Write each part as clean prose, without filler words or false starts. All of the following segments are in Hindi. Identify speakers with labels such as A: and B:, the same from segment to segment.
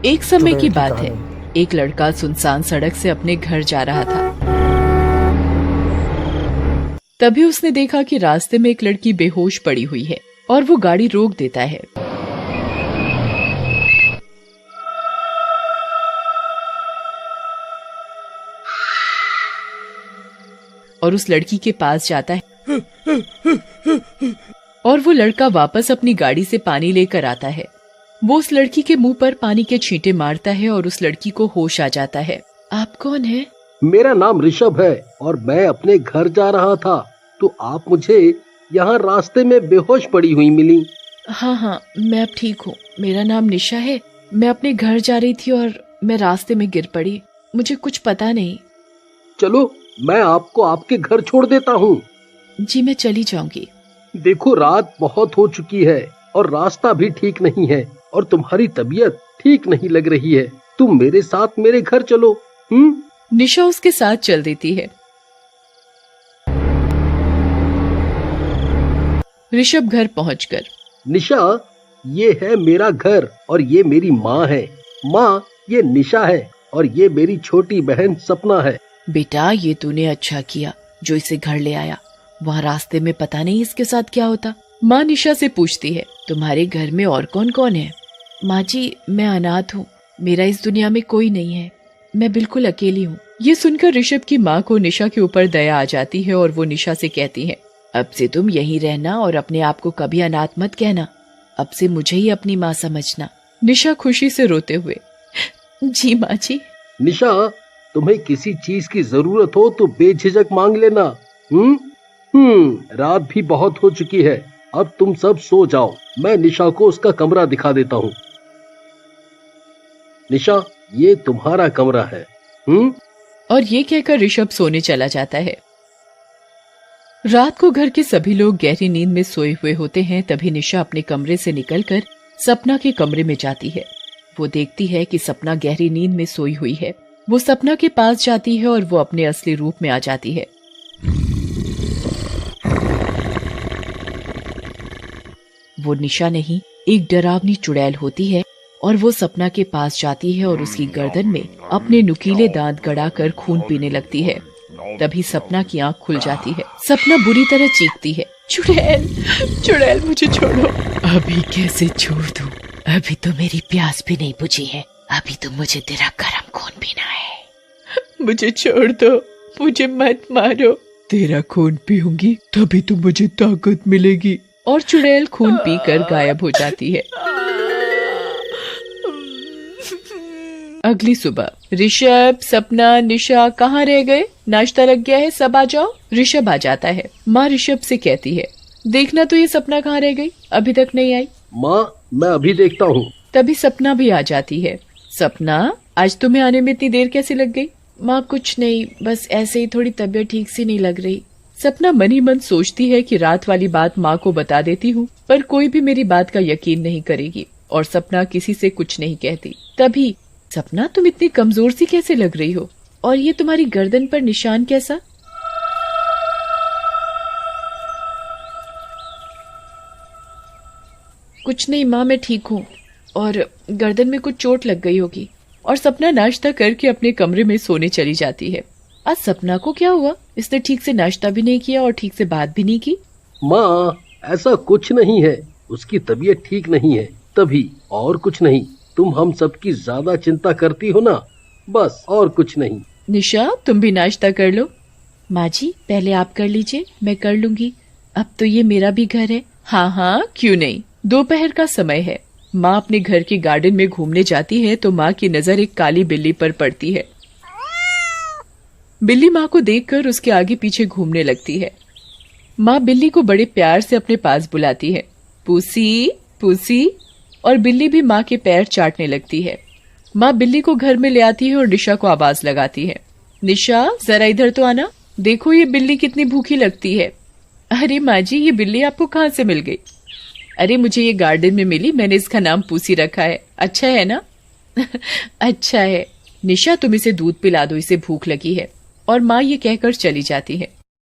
A: एक समय की बात है, एक लड़का सुनसान सड़क से अपने घर जा रहा था। तभी उसने देखा कि रास्ते में एक लड़की बेहोश पड़ी हुई है और वो गाड़ी रोक देता है। और उस लड़की के पास जाता है और वो लड़का वापस अपनी गाड़ी से पानी लेकर आता है। वो उस लड़की के मुंह पर पानी के छींटे मारता है और उस लड़की को होश आ जाता है। आप कौन है?
B: मेरा नाम ऋषभ है और मैं अपने घर जा रहा था, तो आप मुझे यहाँ रास्ते में बेहोश पड़ी हुई मिली।
A: हाँ, मैं अब ठीक हूँ। मेरा नाम निशा है। मैं अपने घर जा रही थी और मैं रास्ते में गिर पड़ी। मुझे कुछ पता नहीं।
B: चलो, मैं आपको आपके घर छोड़ देता हूँ।
A: जी, मैं चली जाऊंगी।
B: देखो, रात बहुत हो चुकी है और रास्ता भी ठीक नहीं है और तुम्हारी तबीयत ठीक नहीं लग रही है। तुम मेरे साथ मेरे घर चलो।
A: निशा उसके साथ चल देती है। ऋषभ घर पहुंचकर,
B: निशा, ये है मेरा घर और ये मेरी माँ है। माँ, ये निशा है और ये मेरी छोटी बहन सपना है।
A: बेटा, ये तूने अच्छा किया जो इसे घर ले आया। वहाँ रास्ते में पता नहीं इसके साथ क्या होता। माँ निशा से पूछती है, तुम्हारे घर में और कौन कौन है? माँ जी, मैं अनाथ हूँ। मेरा इस दुनिया में कोई नहीं है। मैं बिल्कुल अकेली हूँ। ये सुनकर ऋषभ की माँ को निशा के ऊपर दया आ जाती है और वो निशा से कहती है, अब से तुम यहीं रहना और अपने आप को कभी अनाथ मत कहना। अब से मुझे ही अपनी माँ समझना। निशा खुशी से रोते हुए, जी माँ जी।
B: निशा, तुम्हें किसी चीज की जरूरत हो तो बेझिझक मांग लेना। रात भी बहुत हो चुकी है। अब तुम सब सो जाओ। मैं निशा को उसका कमरा दिखा देता हूँ। निशा, ये तुम्हारा कमरा है।
A: और ये कहकर ऋषभ सोने चला जाता है। रात को घर के सभी लोग गहरी नींद में सोए हुए होते हैं। तभी निशा अपने कमरे से निकलकर सपना के कमरे में जाती है। वो देखती है कि सपना गहरी नींद में सोई हुई है। वो सपना के पास जाती है और वो अपने असली रूप में आ जाती है। वो निशा नहीं, एक डरावनी चुड़ैल होती है और वो सपना के पास जाती है और उसकी गर्दन में अपने नुकीले दांत गड़ाकर खून पीने लगती है। तभी सपना की आंख खुल जाती है। सपना बुरी तरह चीखती है, चुड़ैल, चुड़ैल, मुझे छोड़ो। अभी कैसे छोड़ दूं? अभी तो मेरी प्यास भी नहीं बुझी है। अभी तो मुझे तेरा गर्म खून पीना है। मुझे छोड़ दो, मुझे मत मारो। तेरा खून पीऊंगी तभी तो मुझे ताकत मिलेगी। और चुड़ैल खून पीकर गायब हो जाती है। अगली सुबह, ऋषभ, सपना, निशा कहाँ रह गए? नाश्ता लग गया है, सब आ जाओ। ऋषभ आ जाता है। माँ ऋषभ से कहती है, देखना तो ये सपना कहाँ रह गई, अभी तक नहीं आई।
B: माँ, मैं अभी देखता हूँ।
A: तभी सपना भी आ जाती है। सपना, आज तुम्हें आने में इतनी देर कैसे लग गई? माँ, कुछ नहीं, बस ऐसे ही थोड़ी तबीयत ठीक सी नहीं लग रही। सपना मन ही मन सोचती है कि रात वाली बात माँ को बता देती हूँ, पर कोई भी मेरी बात का यकीन नहीं करेगी और सपना किसी से कुछ नहीं कहती। तभी, सपना, तुम इतनी कमजोर सी कैसे लग रही हो? और ये तुम्हारी गर्दन पर निशान कैसा? कुछ नहीं माँ, मैं ठीक हूँ और गर्दन में कुछ चोट लग गई होगी। और सपना नाश्ता करके अपने कमरे में सोने चली जाती है। आज सपना को क्या हुआ? इसने ठीक से नाश्ता भी नहीं किया और ठीक से बात भी नहीं की।
B: माँ, ऐसा कुछ नहीं है। उसकी तबीयत ठीक नहीं है, तभी, और कुछ नहीं। तुम हम सबकी ज्यादा चिंता करती हो ना, बस, और कुछ नहीं।
A: निशा, तुम भी नाश्ता कर लो। माँ जी, पहले आप कर लीजिए, मैं कर लूंगी। अब तो ये मेरा भी घर है। हाँ, क्यों नहीं। दोपहर का समय है। माँ अपने घर के गार्डन में घूमने जाती है तो माँ की नजर एक काली बिल्ली पर पड़ती है। बिल्ली माँ को देखकर उसके आगे पीछे घूमने लगती है। माँ बिल्ली को बड़े प्यार से अपने पास बुलाती है, पूसी, पूसी, और बिल्ली भी माँ के पैर चाटने लगती है। माँ बिल्ली को घर में ले आती है और निशा को आवाज लगाती है, निशा, जरा इधर तो आना। देखो ये बिल्ली कितनी भूखी लगती है। अरे माँ जी, ये बिल्ली आपको कहाँ से मिल गई? अरे मुझे ये गार्डन में मिली, मैंने इसका नाम पूसी रखा है। अच्छा है ना? अच्छा है। निशा, तुम इसे दूध पिला दो, इसे भूख लगी है। और माँ ये कहकर चली जाती है।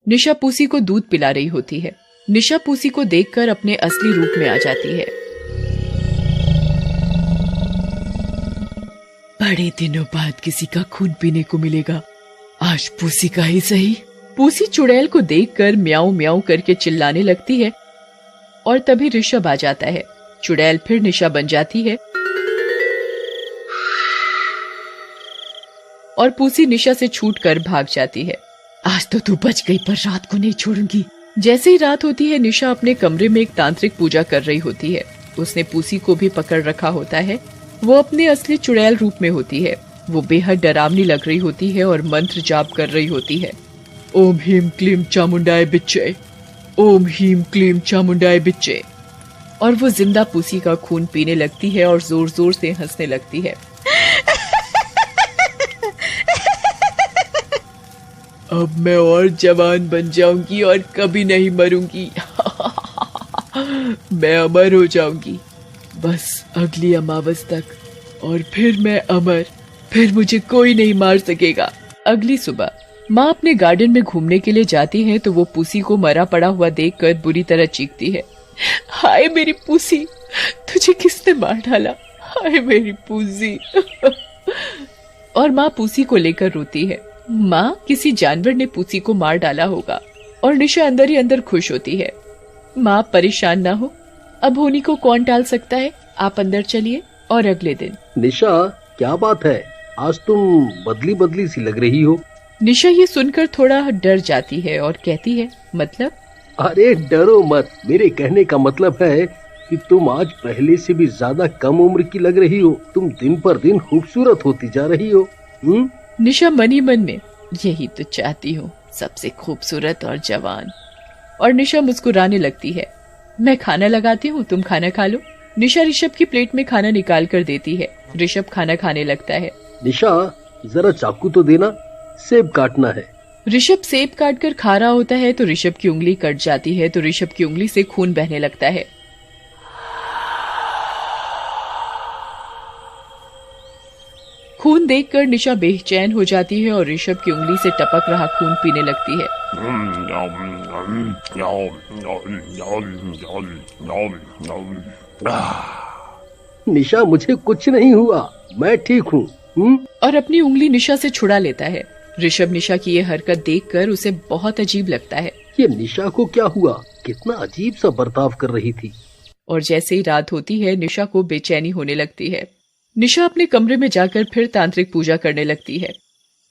A: निशा पूसी को दूध पिला रही होती है। निशा पूसी को देखकर अपने असली रूप में आ जाती है। बड़े दिनों बाद किसी का खून पीने को मिलेगा। आज पूसी का ही सही। पूसी चुड़ैल को देखकर म्याऊं म्याऊं करके चिल्लाने लगती है और तभी ऋषभ आ जाता है। चुड़ैल फिर निशा बन जाती है और पूसी निशा से छूटकर भाग जाती है। आज तो तू बच गई, पर रात को नहीं छोड़ूंगी। जैसे ही रात होती है, निशा अपने कमरे में एक तांत्रिक पूजा कर रही होती है। उसने पूसी को भी पकड़ रखा होता है। वो अपने असली चुड़ैल रूप में होती है। वो बेहद डरावनी लग रही होती है और मंत्र जाप कर रही होती है। ओम ह्रीम क्लीम चामुंडाय बिच्चे, ओम ह्रीम क्लीम चामुंडाय बिच्चे। और वो जिंदा पूसी का खून पीने लगती है और जोर जोर से हंसने लगती है। अब मैं और जवान बन जाऊंगी और कभी नहीं मरूंगी। मैं अमर हो जाऊंगी, बस अगली अमावस तक, और फिर मैं अमर, फिर मुझे कोई नहीं मार सकेगा। अगली सुबह माँ अपने गार्डन में घूमने के लिए जाती है तो वो पूसी को मरा पड़ा हुआ देखकर बुरी तरह चीखती है। हाय मेरी पूसी, तुझे किसने मार डाला? हाय मेरी पूसी। और माँ पूसी को लेकर रोती है। माँ, किसी जानवर ने पूसी को मार डाला होगा। और निशा अंदर ही अंदर खुश होती है। माँ परेशान ना हो, अब होनी को कौन टाल सकता है। आप अंदर चलिए। और अगले दिन।
B: निशा, क्या बात है? आज तुम बदली बदली सी लग रही हो।
A: निशा ये सुनकर थोड़ा डर जाती है और कहती है, मतलब?
B: अरे डरो मत, मेरे कहने का मतलब है कि तुम आज पहले से भी ज्यादा कम उम्र की लग रही हो। तुम दिन पर दिन खूबसूरत होती जा रही हो।
A: निशा मन ही मन में यही तो चाहती हूँ, सबसे खूबसूरत और जवान। और निशा मुस्कुराने लगती है। मैं खाना लगाती हूँ, तुम खाना खा लो। निशा ऋषभ की प्लेट में खाना निकाल कर देती है। ऋषभ खाना खाने लगता है।
B: निशा, जरा चाकू तो देना, सेब काटना है।
A: ऋषभ सेब काट कर खा रहा होता है तो ऋषभ की उंगली कट जाती है तो ऋषभ की उंगली से खून बहने लगता है। खून देखकर निशा बेचैन हो जाती है और ऋषभ की उंगली से टपक रहा खून पीने लगती है।
B: निशा, मुझे कुछ नहीं हुआ, मैं ठीक हूँ।
A: और अपनी उंगली निशा से छुड़ा लेता है। ऋषभ निशा की ये हरकत देखकर उसे बहुत अजीब लगता है।
B: ये निशा को क्या हुआ? कितना अजीब सा बर्ताव कर रही थी।
A: और जैसे ही रात होती है, निशा को बेचैनी होने लगती है। निशा अपने कमरे में जाकर फिर तांत्रिक पूजा करने लगती है।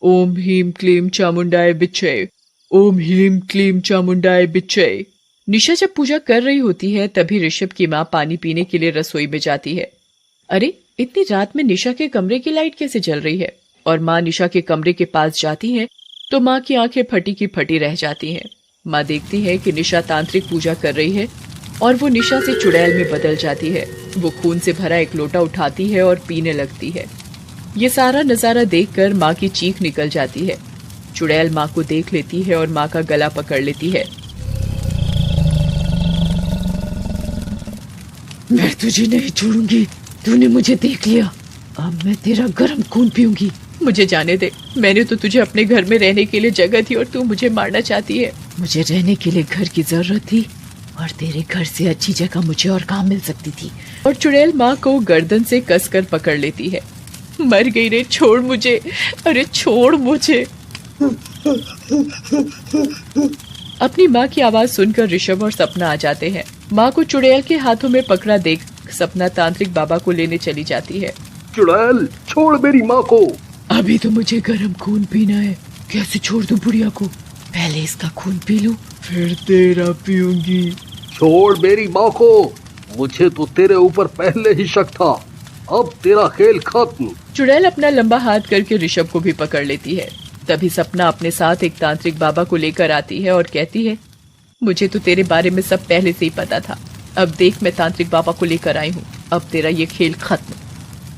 A: ओम ह्रीम क्लीम चामुंडाय बिच्चे, ओम ह्रीम क्लीम चामुंडाय बिच्चे। निशा जब पूजा कर रही होती है तभी ऋषभ की माँ पानी पीने के लिए रसोई में जाती है। अरे, इतनी रात में निशा के कमरे की लाइट कैसे जल रही है? और माँ निशा के कमरे के पास जाती है तो माँ की आंखें फटी की फटी रह जाती हैं। माँ देखती है कि निशा तांत्रिक पूजा कर रही है और वो निशा से चुड़ैल में बदल जाती है। वो खून से भरा एक लोटा उठाती है और पीने लगती है। ये सारा नजारा देखकर माँ की चीख निकल जाती है। चुड़ैल माँ को देख लेती है और माँ का गला पकड़ लेती है। मैं तुझे नहीं छोड़ूंगी, तूने मुझे देख लिया, अब मैं तेरा गर्म खून पीऊंगी। मुझे जाने दे, मैंने तो तुझे अपने घर में रहने के लिए जगह दी और तू मुझे मारना चाहती है। मुझे रहने के लिए घर की जरूरत थी और तेरे घर से अच्छी जगह मुझे और कहाँ मिल सकती थी। और चुड़ैल माँ को गर्दन से कसकर पकड़ लेती है। मर गई रे, छोड़ मुझे, अरे छोड़ मुझे। अपनी माँ की आवाज सुनकर ऋषभ और सपना आ जाते हैं। माँ को चुड़ैल के हाथों में पकड़ा देख सपना तांत्रिक बाबा को लेने चली जाती है।
B: चुड़ैल, छोड़ मेरी माँ को।
A: अभी तो मुझे गर्म खून पीना है, कैसे छोड़ दूं बुढ़िया को? पहले इसका खून पी लूं, फिर तेरा पीऊंगी।
B: छोड़ मेरी माँ को, मुझे तो तेरे ऊपर पहले ही शक था, अब तेरा खेल खत्म।
A: चुड़ैल अपना लंबा हाथ करके ऋषभ को भी पकड़ लेती है। तभी सपना अपने साथ एक तांत्रिक बाबा को लेकर आती है और कहती है, मुझे तो तेरे बारे में सब पहले से ही पता था। अब देख, मैं तांत्रिक बाबा को लेकर आई हूँ, अब तेरा ये खेल खत्म।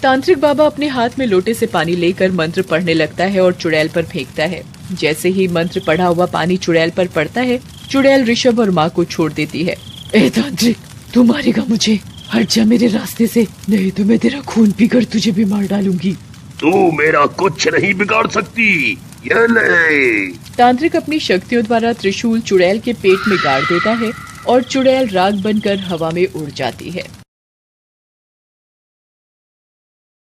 A: तांत्रिक बाबा अपने हाथ में लोटे से पानी लेकर मंत्र पढ़ने लगता है और चुड़ैल पर फेंकता है। जैसे ही मंत्र पढ़ा हुआ पानी चुड़ैल पर पड़ता है, चुड़ैल ऋषभ और माँ को छोड़ देती है। ए तांत्रिक, तू मारेगा मुझे, हट जा मेरे रास्ते से, नहीं तो मैं तेरा खून पीकर तुझे भी मार डालूंगी।
B: तू मेरा कुछ नहीं बिगाड़ सकती, ये ले।
A: तांत्रिक अपनी शक्तियों द्वारा त्रिशूल चुड़ैल के पेट में गाड़ देता है और चुड़ैल राग बनकर हवा में उड़ जाती है।